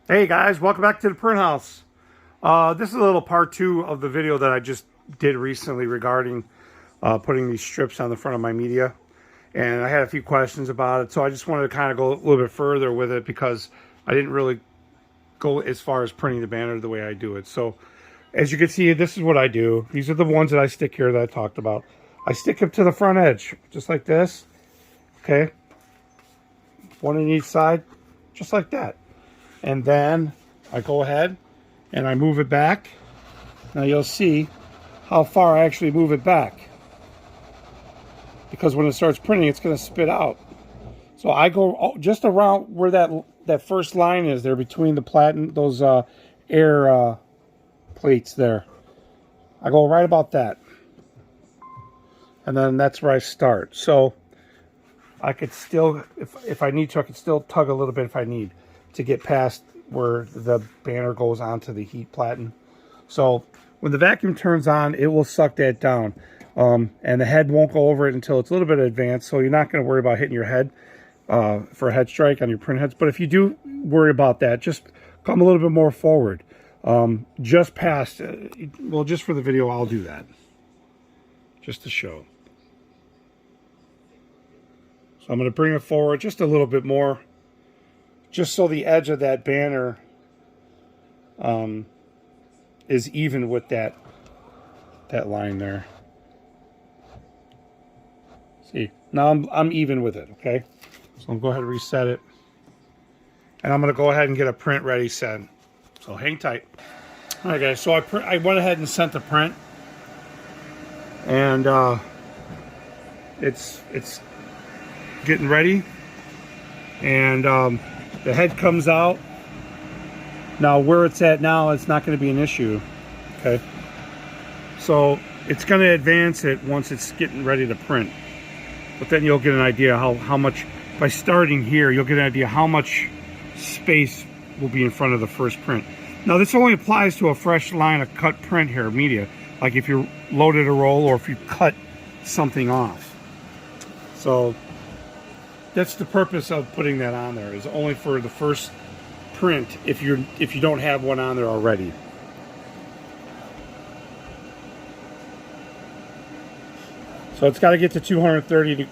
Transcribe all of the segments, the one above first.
Hey guys, welcome back to the print house. This is a little part 2 of the video that I just did recently regarding putting these strips on the front of my media. And I had a few questions about it, so I just wanted to kind of go a little bit further with it because I didn't really go as far as printing the banner the way I do it. So as you can see, this is what I do. These are the ones that I stick here that I talked about. I stick them to the front edge, just like this. Okay, one on each side, just like that. And then I go ahead and I move it back. Now you'll see how far I actually move it back, because when it starts printing, it's going to spit out. So I go just around where that first line is there between the platen, those air plates there. I go right about that, and then that's where I start. So I could still, if I need to, I could still tug a little bit if I need to get past where the banner goes onto the heat platen. So when the vacuum turns on, it will suck that down. And the head won't go over it until it's a little bit advanced, so you're not going to worry about hitting your head for a head strike on your print heads. But if you do worry about that, just come a little bit more forward. Just past, well, just for the video, I'll do that. Just to show. So I'm going to bring it forward just a little bit more, just so the edge of that banner is even with that line there. See, now I'm even with it, okay? So I'll go ahead and reset it. And I'm going to go ahead and get a print ready set. So hang tight. All right, guys, so I went ahead and sent the print. And it's getting ready. And the head comes out. Now where it's at now, it's not going to be an issue, okay? So it's going to advance it once it's getting ready to print. But then you'll get an idea how much, by starting here, you'll get an idea how much space will be in front of the first print. Now this only applies to a fresh line of cut print here, media, like if you loaded a roll or if you cut something off. So that's the purpose of putting that on there, is only for the first print if you don't have one on there already. So it's got to get to 230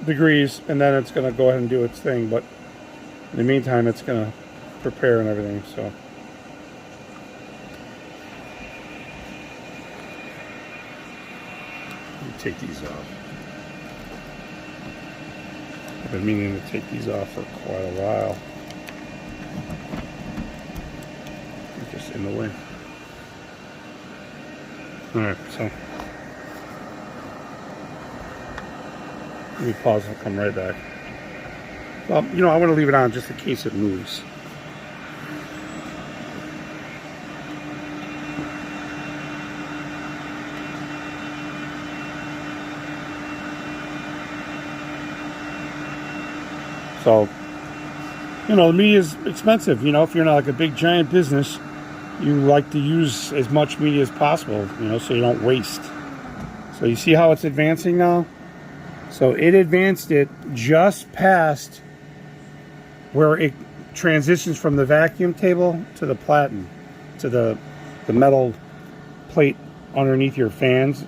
degrees, and then it's going to go ahead and do its thing. But in the meantime, it's going to prepare and everything. So let me take these off. I've been meaning to take these off for quite a while. They're just in the way. Alright, so let me pause and come right back. Well, you know, I want to leave it on just in case it moves. So, you know, the media is expensive. You know, if you're not like a big giant business, you like to use as much media as possible, you know, so you don't waste. So you see how it's advancing now? So it advanced it just past where it transitions from the vacuum table to the platen, to the metal plate underneath your fans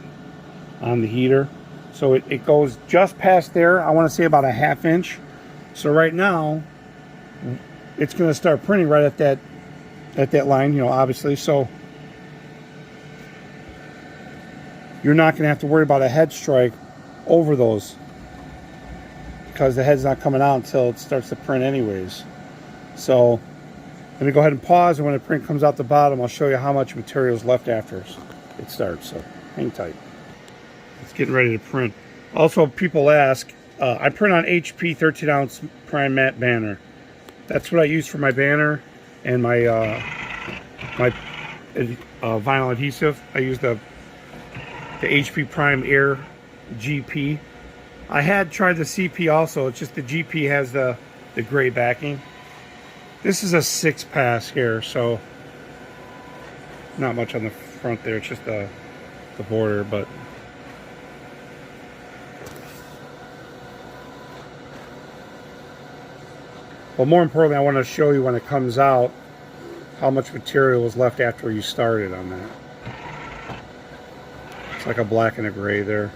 on the heater. So it goes just past there. I want to say about a ½ inch. So right now, it's going to start printing right at that line, you know, obviously. So you're not going to have to worry about a head strike over those, because the head's not coming out until it starts to print anyways. So let me go ahead and pause, and when the print comes out the bottom, I'll show you how much material is left after it starts. So hang tight. It's getting ready to print. Also, people ask, I print on HP 13-ounce prime matte banner. That's what I use for my banner and my vinyl adhesive. I use the HP Prime Air GP. I had tried the CP also. It's just the GP has the gray backing. This is a 6-pass here, so not much on the front there. It's just the border, but But more importantly, I want to show you when it comes out how much material was left after you started on that. It's like a black and a gray there.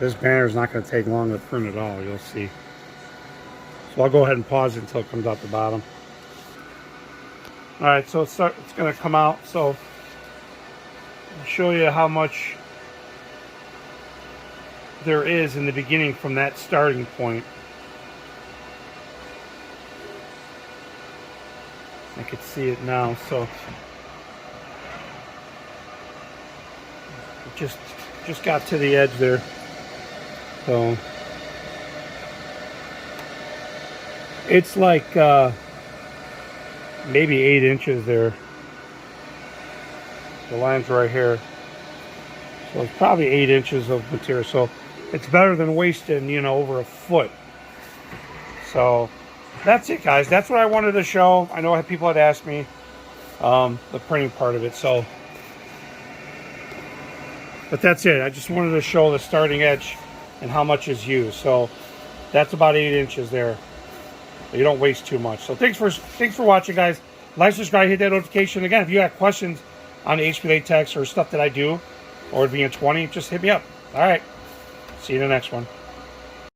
This banner is not going to take long to print at all, you'll see. So I'll go ahead and pause it until it comes out the bottom. Alright, so it's going to come out. So I'll show you how much there is in the beginning from that starting point. I could see it now, so it just got to the edge there. So it's like maybe 8 inches there. The line's right here, so it's probably 8 inches of material. So it's better than wasting, you know, over a foot. So that's it, guys. That's what I wanted to show. I know people had asked me the printing part of it. So, but that's it. I just wanted to show the starting edge and how much is used. So that's about 8 inches there. You don't waste too much. So thanks for watching, guys. Like, subscribe, hit that notification. Again, if you have questions on the HP Latex or stuff that I do, or it'd be in 20, just hit me up. All right. See you in the next one.